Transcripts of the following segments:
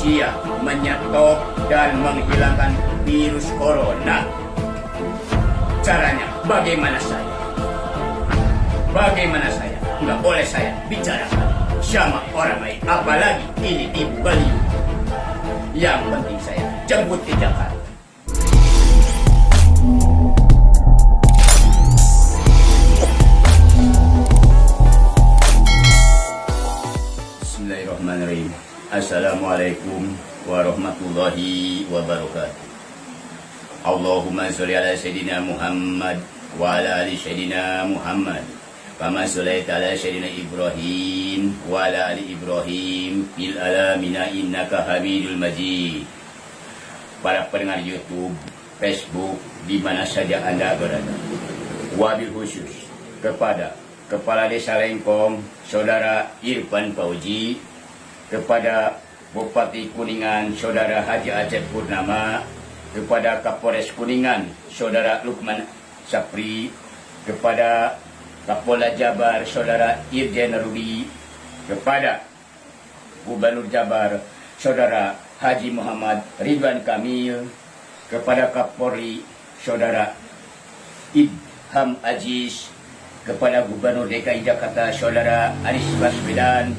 siap menyetop dan menghilangkan virus corona. Caranya bagaimana saya? Bagaimana saya? Nggak boleh saya bicarakan sama orang lain, apalagi ini di Bali. Yang penting saya jemput ke Jakarta. Bismillahirrahmanirrahim. Assalamualaikum warahmatullahi wabarakatuh. Allahumma sholli ala sayyidina Muhammad wa ala ali sayyidina Muhammad. Kama sholaita ala sayyidina Ibrahim wa ala ali Ibrahim fil alamina innaka Hamidul Majid. Para pendengar YouTube, Facebook, di mana saja Anda berada. Wabil khusus kepada Kepala Desa Lengkong, Saudara Irfan Fauzi, kepada Bupati Kuningan, Saudara Haji Acep Purnama, kepada Kapolres Kuningan, Saudara Lukman Sapri, kepada Kapolda Jabar, Saudara Irjen Rudi, kepada Gubernur Jabar, Saudara Haji Muhammad Ridwan Kamil, kepada Kapolri, Saudara Idham Aziz, kepada Gubernur DKI Jakarta, Saudara Anies Baswedan,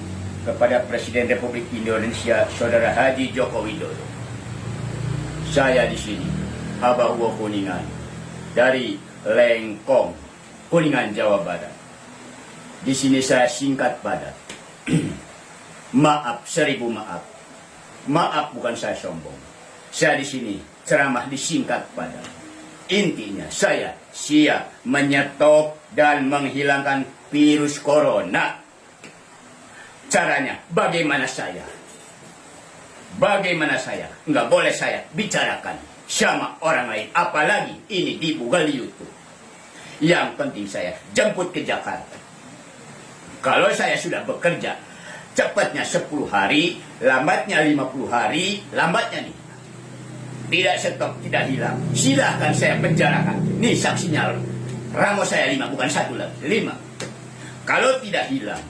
kepada Presiden Republik Indonesia, Saudara Haji Joko Widodo. Saya di sini, Abah Uwo Kuningan, dari Lengkong, Kuningan, Jawa Barat. Di sini saya singkat padat. Maaf, 1000 maaf. Maaf, bukan saya sombong. Saya di sini ceramah disingkat padat. Intinya saya siap menyetop dan menghilangkan virus corona. Caranya bagaimana saya? Bagaimana saya? Nggak boleh saya bicarakan sama orang lain, apalagi ini dibuka di YouTube. Yang penting saya jemput ke Jakarta. Kalau saya sudah bekerja, cepatnya 10 hari, lambatnya 50 hari, lambatnya nih. Tidak stop, tidak hilang. Silahkan saya penjarakan. Nih saksinya, ramos saya 5, bukan 1 lagi, 5. Kalau tidak hilang,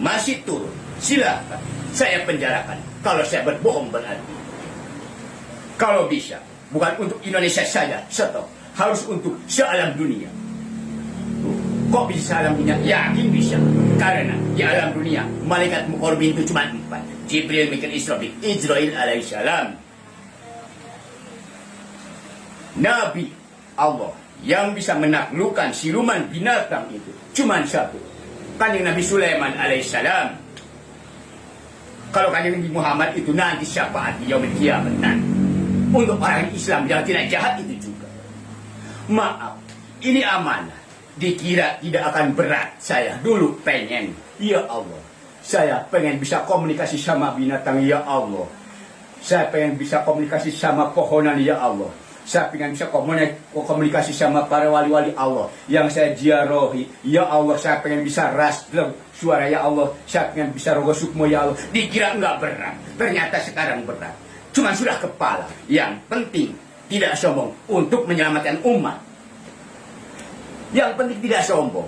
masih turun, silahkan saya penjarakan. Kalau saya berbohong berarti. Kalau bisa, bukan untuk Indonesia saja, stop. Harus untuk sealam dunia. Kok bisa alam dunia? Yakin bisa. Karena di alam dunia, malaikat muqarrabin itu cuma 4. Jibril, Mikail, Israil alaihissalam. Nabi Allah yang bisa menaklukkan siluman binatang itu cuma 1. Kanjeng Nabi Sulaiman alaihissalam. Kalau kanjeng Nabi Muhammad itu nanti syafaat di yaumil kiamat nanti. Untuk orang Islam yang tidak jahat itu juga. Maaf, ini amanah. Dikira tidak akan berat. Saya dulu pengen, ya Allah, saya pengen bisa komunikasi sama binatang, ya Allah. Saya pengen bisa komunikasi sama pohonan, ya Allah. Saya pengen bisa komunikasi sama para wali-wali Allah yang saya ziarahi, ya Allah. Saya pengen bisa rasdem suara, ya Allah. Saya pengen bisa rogo sukmo, ya Allah. Dikira enggak berat, ternyata sekarang berat. Cuman sudah kepala. Yang penting tidak sombong untuk menyelamatkan umat. Yang penting tidak sombong.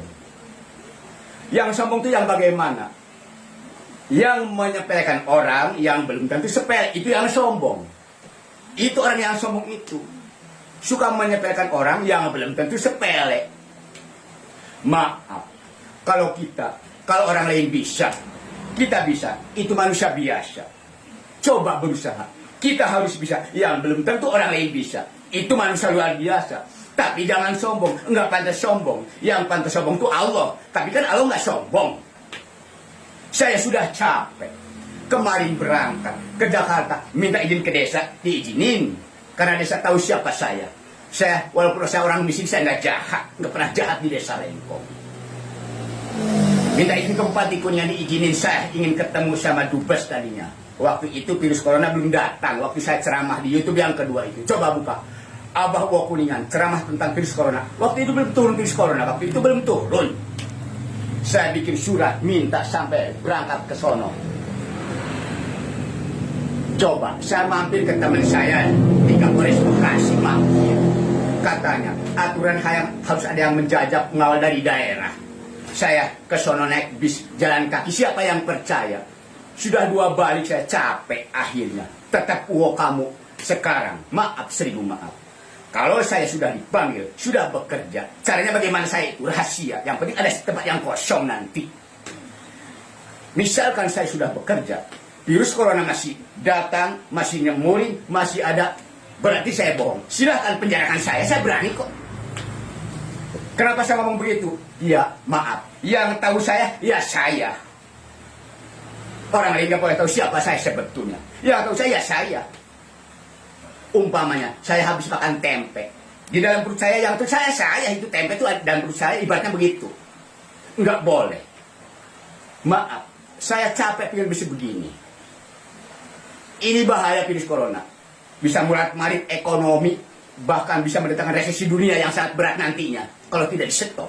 Yang sombong itu yang bagaimana? Yang menyepelekan orang yang belum tentu sepele, itu yang sombong. Itu orang yang sombong itu. Suka menyepelekan orang yang belum tentu sepele. Maaf, kalau orang lain bisa, kita bisa. Itu manusia biasa. Coba berusaha. Kita harus bisa. Yang belum tentu orang lain bisa. Itu manusia luar biasa. Tapi jangan sombong, enggak pantas sombong. Yang pantas sombong itu Allah. Tapi kan Allah enggak sombong. Saya sudah capek. Kemarin berangkat ke Jakarta, minta izin ke desa, diizinin. Karena desa tahu siapa saya. Saya, walaupun saya orang miskin, saya enggak jahat. Enggak pernah jahat di desa Lengkong. Minta izin ke Bupati Kuningan, diizinin. Saya ingin ketemu sama Dubes tadinya. Waktu itu virus corona belum datang. Waktu saya ceramah di YouTube yang kedua itu. Coba buka. Abah Uwo Kuningan ceramah tentang virus corona. Waktu itu belum turun virus corona, waktu itu belum turun. Saya bikin surat minta sampai berangkat ke sono. Coba saya mampir ke teman saya di Kapolres Bekasi, mampir. Katanya aturan harus ada yang menjajak pengawal dari daerah. Saya ke sono naik bis jalan kaki, siapa yang percaya? Sudah 2 balik saya capek akhirnya. Tetap kamu sekarang. Maaf, 1000 maaf. Kalau saya sudah dipanggil, sudah bekerja. Caranya bagaimana saya itu rahasia. Yang penting ada tempat yang kosong nanti. Misalkan saya sudah bekerja, virus corona masih datang, masih nyemurin, masih ada, berarti saya bohong. Silahkan penjarakan saya berani kok. Kenapa saya ngomong begitu? Ya, maaf. Yang tahu saya, ya saya. Orang lain nggak boleh tahu siapa saya sebetulnya. Yang tahu saya, ya saya. Umpamanya, saya habis makan tempe. Di dalam perut saya, yang tahu saya. Itu tempe itu dalam perut saya, ibaratnya begitu. Nggak boleh. Maaf, saya capek pikir bisa begini. Ini bahaya virus corona. Bisa murat-marit ekonomi, bahkan bisa mendatangkan resesi dunia yang sangat berat nantinya. Kalau tidak disetop.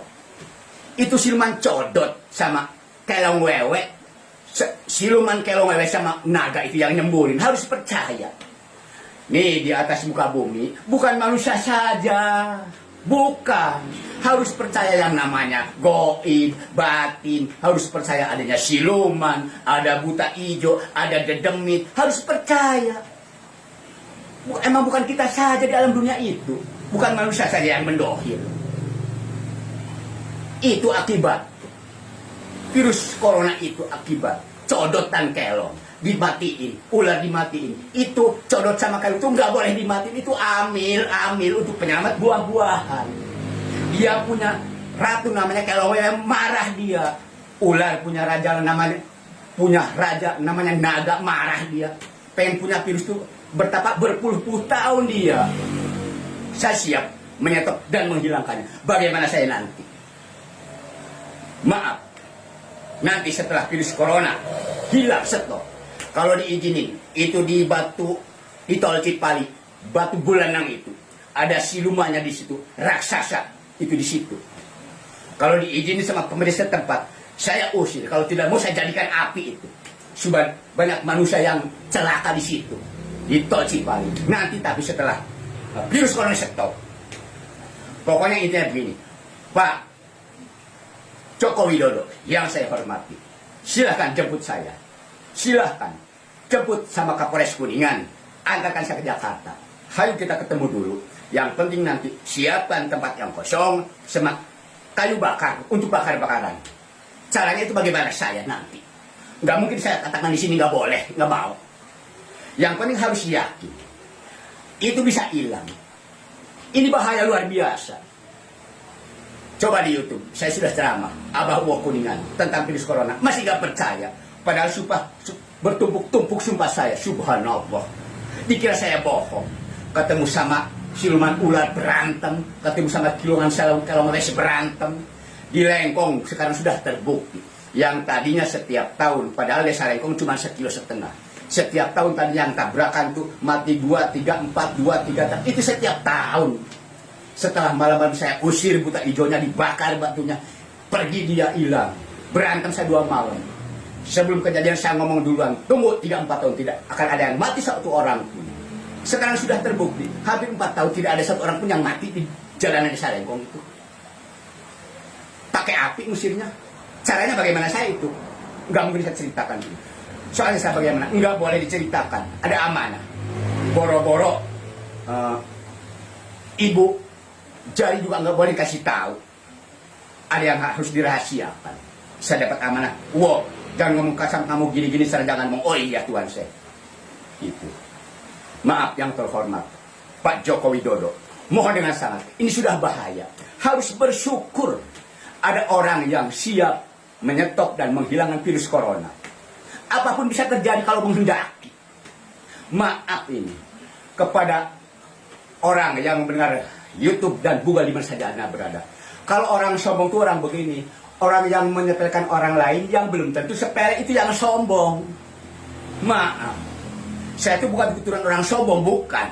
Itu siluman codot sama kelong wewe. Siluman kelong wewe sama naga itu yang nyemburin. Harus percaya. Nih di atas muka bumi, bukan manusia saja. Bukan. Harus percaya yang namanya goib, batin. Harus percaya adanya siluman, ada buta ijo, ada dedemit. Harus percaya. Emang bukan kita saja di alam dunia itu. Bukan manusia saja yang mendohir. Itu akibat. Virus corona itu akibat. Codot dan kelong. Dimatiin. Ular dimatiin. Itu codot sama kelong itu nggak boleh dimatiin. Itu amil untuk penyelamat buah-buahan. Dia punya ratu namanya kelong yang marah dia. Ular punya raja namanya naga, marah dia. Pengen punya virus itu bertapa berpuluh-puluh tahun dia. Saya siap menyetop dan menghilangkannya. Bagaimana saya nanti? Maaf. Nanti setelah virus corona hilang stop. Kalau diizinin, itu di di tol Cipali, batu bulanang itu. Ada silumannya di situ, raksasa itu di situ. Kalau diizinin sama pemerintah setempat, saya usir. Kalau tidak mau saya jadikan api itu. Sudah banyak manusia yang celaka di situ. Di tol Cipali. Nanti tapi setelah virus corona stop. Pokoknya intinya begini. Pak Joko Widodo yang saya hormati, silahkan jemput saya. Silahkan jemput sama Kapolres Kuningan. Antarkan saya ke Jakarta. Ayo kita ketemu dulu. Yang penting nanti siapkan tempat yang kosong sama kayu bakar untuk bakar-bakaran. Caranya itu bagaimana saya nanti. Nggak mungkin saya katakan di sini nggak boleh, nggak mau. Yang penting harus yakin. Itu bisa hilang. Ini bahaya luar biasa. Coba di YouTube, saya sudah ceramah, Abah Uwo Kuningan, tentang virus corona. Masih gak percaya. Padahal bertumpuk-tumpuk sumpah saya, subhanallah. Dikira saya bohong. Ketemu sama siluman ular berantem, ketemu sama kilongan kelong berantem. Di Lengkong sekarang sudah terbukti. Yang tadinya setiap tahun, padahal desa Lengkong cuma 1,5 kilo. Setiap tahun tadi yang tabrakan tuh mati 2, 3, 4, 2, 3. Itu setiap tahun. Setelah malam saya usir buta hijaunya, dibakar batunya, pergi dia hilang. Berantem saya 2 malam. Sebelum kejadian saya ngomong duluan, tunggu 3-4 tahun tidak akan ada yang mati 1 orang pun. Sekarang sudah terbukti, hampir 4 tahun tidak ada 1 orang pun yang mati di jalanan desa Lengkong itu. Pakai api musirnya. Caranya bagaimana saya itu? Nggak mungkin saya ceritakan. Soalnya saya bagaimana? Nggak boleh diceritakan. Ada amanah. Boro-boro ibu jari juga nggak boleh kasih tahu. Ada yang harus dirahasiakan. Saya dapat amanah. Wow, jangan ngomong kasar kamu gini-gini. Saya jangan ngomong, oh iya Tuhan saya. Itu. Maaf yang terhormat, Pak Joko Widodo. Mohon dengan sangat. Ini sudah bahaya. Harus bersyukur ada orang yang siap menyetop dan menghilangkan virus corona. Apapun bisa terjadi kalau menghendaki. Maaf ini kepada orang yang mendengar YouTube dan Google di mana saja Anda berada. Kalau orang sombong itu orang begini. Orang yang menyepelekan orang lain yang belum tentu sepele itu yang sombong. Maaf. Saya itu bukan keturunan orang sombong, bukan.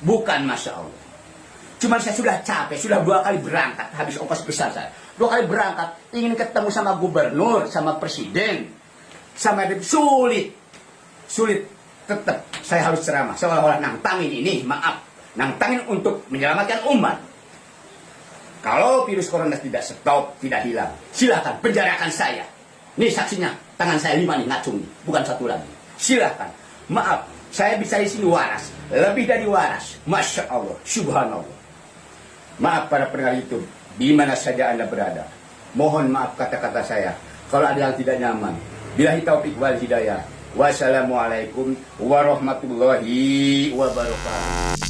Bukan, Masya Allah. Cuma saya sudah capek, sudah 2 kali berangkat, habis ongkos besar saya. 2 kali berangkat, ingin ketemu sama gubernur, sama presiden, sama sulit. Sulit. Tetap saya harus ceramah. Seolah-olah nantangin ini, maaf. Nantangin untuk menyelamatkan umat. Kalau virus corona tidak stop, tidak hilang, silakan penjarakan saya. Nih saksinya, tangan saya 5 nih, ngacung nih, bukan 1 lagi. Silahkan. Maaf, saya bisa di sini waras, lebih dari waras. Masya Allah, subhanallah. Maaf para pendengar YouTube, di mana saja Anda berada. Mohon maaf kata-kata saya, kalau ada yang tidak nyaman. Billahi taufiq wal hidayah. Wassalamualaikum warahmatullahi wabarakatuh.